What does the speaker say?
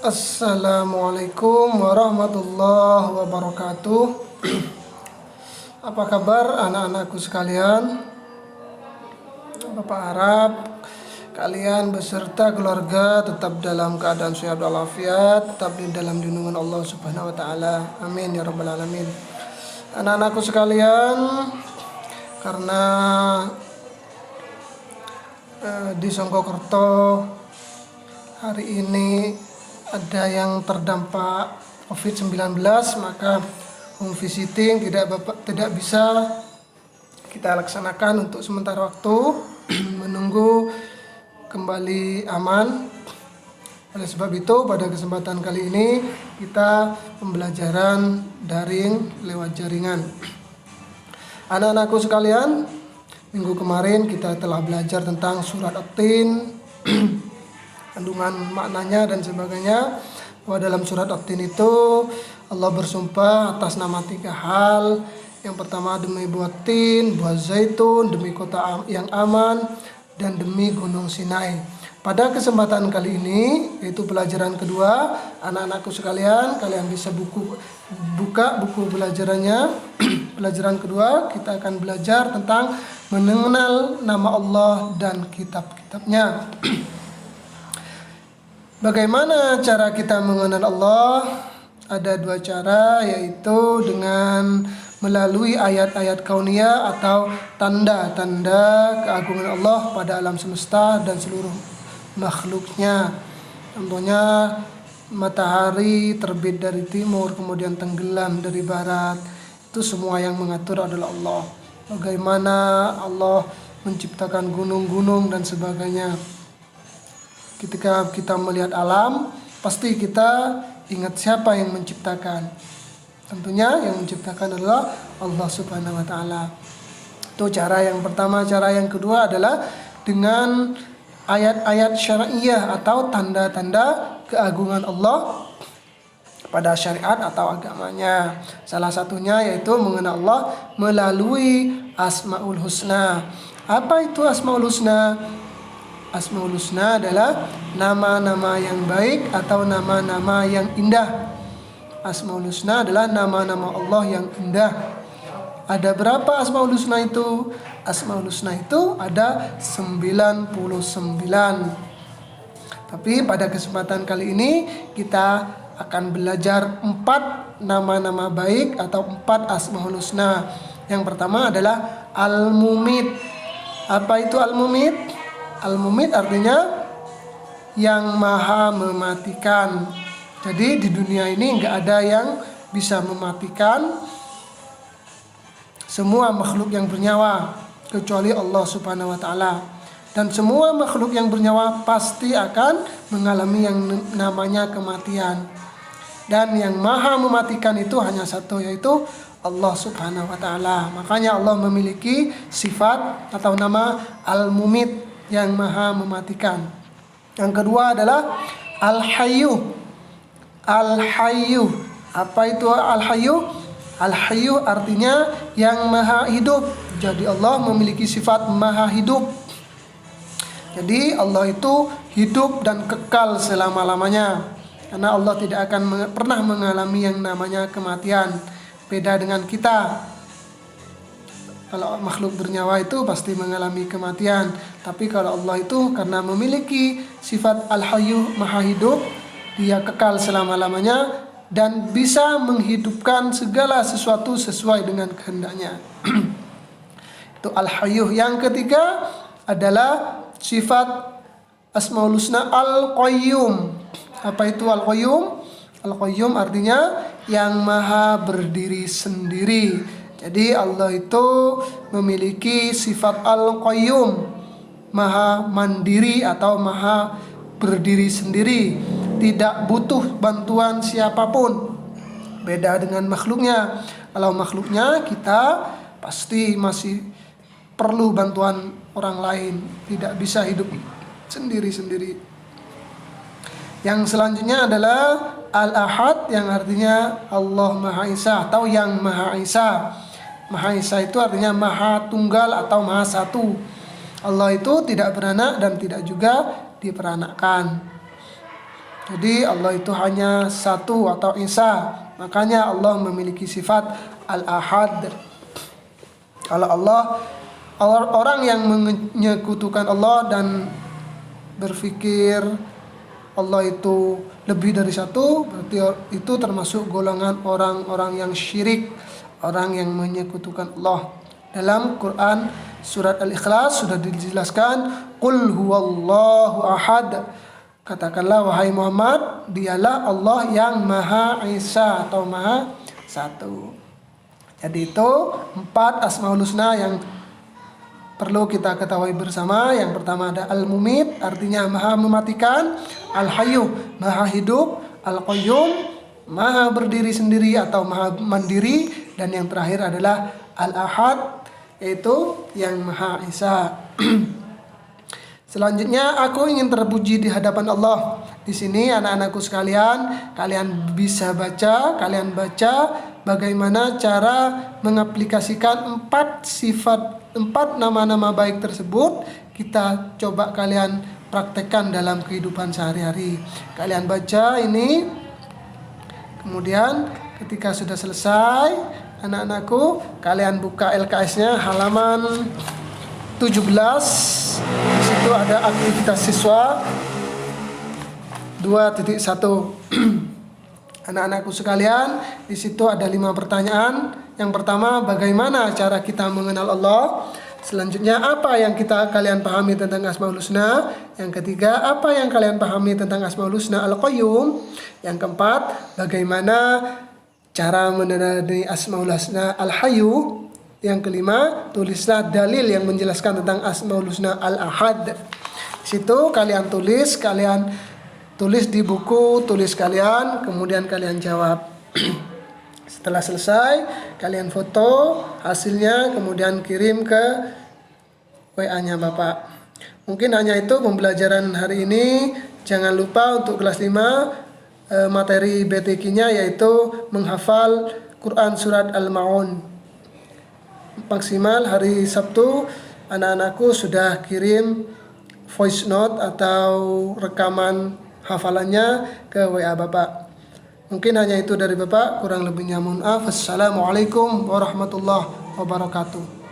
Assalamualaikum warahmatullahi wabarakatuh. Apa kabar anak-anakku sekalian? Bapak harap kalian beserta keluarga tetap dalam keadaan sehat walafiat, tetap di dalam lindungan Allah Subhanahu wa taala. Amin ya rabbal alamin. Anak-anakku sekalian, karena di Songkokerto hari ini ada yang terdampak COVID-19, maka home visiting tidak bisa kita laksanakan untuk sementara waktu menunggu kembali aman. Oleh sebab itu pada kesempatan kali ini kita pembelajaran daring lewat jaringan. Anak-anakku sekalian, minggu kemarin kita telah belajar tentang surat At-Tin, kandungan maknanya dan sebagainya. Bahwa dalam surat At-Tin itu Allah bersumpah atas nama 3 hal. Yang pertama demi buah tin, buah zaitun, demi kota yang aman, dan demi gunung Sinai. Pada kesempatan kali ini, yaitu pelajaran kedua, anak-anakku sekalian, kalian bisa buka buku pelajarannya. Pelajaran kedua, kita akan belajar tentang mengenal nama Allah dan kitab-kitabnya. Bagaimana cara kita mengenal Allah? Ada 2 cara, yaitu dengan melalui ayat-ayat kauniyah atau tanda-tanda keagungan Allah pada alam semesta dan seluruh makhluknya. Contohnya matahari terbit dari timur kemudian tenggelam dari barat. Itu semua yang mengatur adalah Allah. Bagaimana Allah menciptakan gunung-gunung dan sebagainya. Ketika kita melihat alam, pasti kita ingat siapa yang menciptakan. Tentunya yang menciptakan adalah Allah Subhanahu wa taala. Itu cara yang pertama. Cara yang kedua adalah dengan ayat-ayat syariah atau tanda-tanda keagungan Allah pada syariat atau agamanya. Salah satunya yaitu mengenal Allah melalui Asmaul Husna. Apa itu Asmaul Husna? Asmaul Husna adalah nama-nama yang baik atau nama-nama yang indah. Asmaul Husna adalah nama-nama Allah yang indah. Ada berapa Asmaul Husna itu? Asmaul Husna itu ada 99. Tapi pada kesempatan kali ini kita akan belajar 4 nama-nama baik atau 4 Asmaul Husna. Yang pertama adalah Al-Mumit. Apa itu Al-Mumit? Al-Mumit artinya yang maha mematikan. Jadi di dunia ini enggak ada yang bisa mematikan semua makhluk yang bernyawa kecuali Allah Subhanahu wa taala. Dan semua makhluk yang bernyawa pasti akan mengalami yang namanya kematian. Dan yang maha mematikan itu hanya satu, yaitu Allah Subhanahu wa taala. Makanya Allah memiliki sifat atau nama Al-Mumit, yang maha mematikan. Yang kedua adalah Al-Hayyu. Al-Hayyu. Apa itu Al-Hayyu? Al-Hayyu artinya yang maha hidup. Jadi Allah memiliki sifat maha hidup. Jadi Allah itu hidup dan kekal selama-lamanya. Karena Allah tidak akan pernah mengalami yang namanya kematian. Beda dengan kita. Kalau makhluk bernyawa itu pasti mengalami kematian. Tapi kalau Allah itu karena memiliki sifat Al-Hayyu, maha hidup, dia kekal selama-lamanya dan bisa menghidupkan segala sesuatu sesuai dengan kehendaknya. Itu Al-Hayyu. Yang ketiga adalah sifat Asmaul Husna Al-Qayyum. Apa itu Al-Qayyum? Al-Qayyum artinya yang maha berdiri sendiri. Jadi Allah itu memiliki sifat Al-Qayyum, maha mandiri atau maha berdiri sendiri, tidak butuh bantuan siapapun. Beda dengan makhluknya. Kalau makhluknya kita pasti masih perlu bantuan orang lain, tidak bisa hidup sendiri-sendiri. Yang selanjutnya adalah Al-Ahad, yang artinya Allah Maha Esa atau yang Maha Esa. Maha Esa itu artinya maha tunggal atau maha satu. Allah itu tidak beranak dan tidak juga diperanakkan. Jadi Allah itu hanya satu atau esa. Makanya Allah memiliki sifat al-ahad. Kalau Allah, orang yang menyekutukan Allah dan berpikir Allah itu lebih dari satu, berarti itu termasuk golongan orang-orang yang syirik, orang yang menyekutukan Allah. Dalam Quran surat Al-Ikhlas sudah dijelaskan, Qul huwallahu ahad. Katakanlah wahai Muhammad, dialah Allah yang Maha Esa atau Maha Satu. Jadi itu 4 Asmaul Husna yang perlu kita ketahui bersama. Yang pertama ada Al-Mumit, artinya Maha mematikan. Al-Hayyu, Maha hidup. Al-Qayyum, Maha berdiri sendiri atau Maha mandiri. Dan yang terakhir adalah Al-Ahad, yaitu yang Maha Esa. Selanjutnya aku ingin terpuji di hadapan Allah. Di sini anak-anakku sekalian, kalian bisa baca, bagaimana cara mengaplikasikan 4 nama-nama baik tersebut. Kita coba kalian praktekkan dalam kehidupan sehari-hari. Kalian baca ini, kemudian ketika sudah selesai, anak-anakku, kalian buka LKS-nya halaman 17. Di situ ada aktivitas siswa 2.1. Anak-anakku sekalian, di situ ada 5 pertanyaan. Yang pertama, bagaimana cara kita mengenal Allah? Selanjutnya, apa yang kalian pahami tentang Asmaul Husna? Yang ketiga, apa yang kalian pahami tentang Asmaul Husna Al-Qayyum? Yang keempat, bagaimana cara mengenali Asmaul Husna Al-Hayyu? Yang kelima, tulislah dalil yang menjelaskan tentang Asmaul Husna Al-Ahad. Di situ kalian tulis di buku tulis kalian, kemudian kalian jawab. Setelah selesai, kalian foto hasilnya, kemudian kirim ke WA-nya Bapak. Mungkin hanya itu pembelajaran hari ini. Jangan lupa untuk kelas 5 materi BTQ-nya yaitu menghafal Quran surat Al-Ma'un. Maksimal hari Sabtu anak-anakku sudah kirim voice note atau rekaman hafalannya ke WA Bapak. Mungkin hanya itu dari Bapak, kurang lebihnya mohon maaf. Assalamualaikum warahmatullahi wabarakatuh.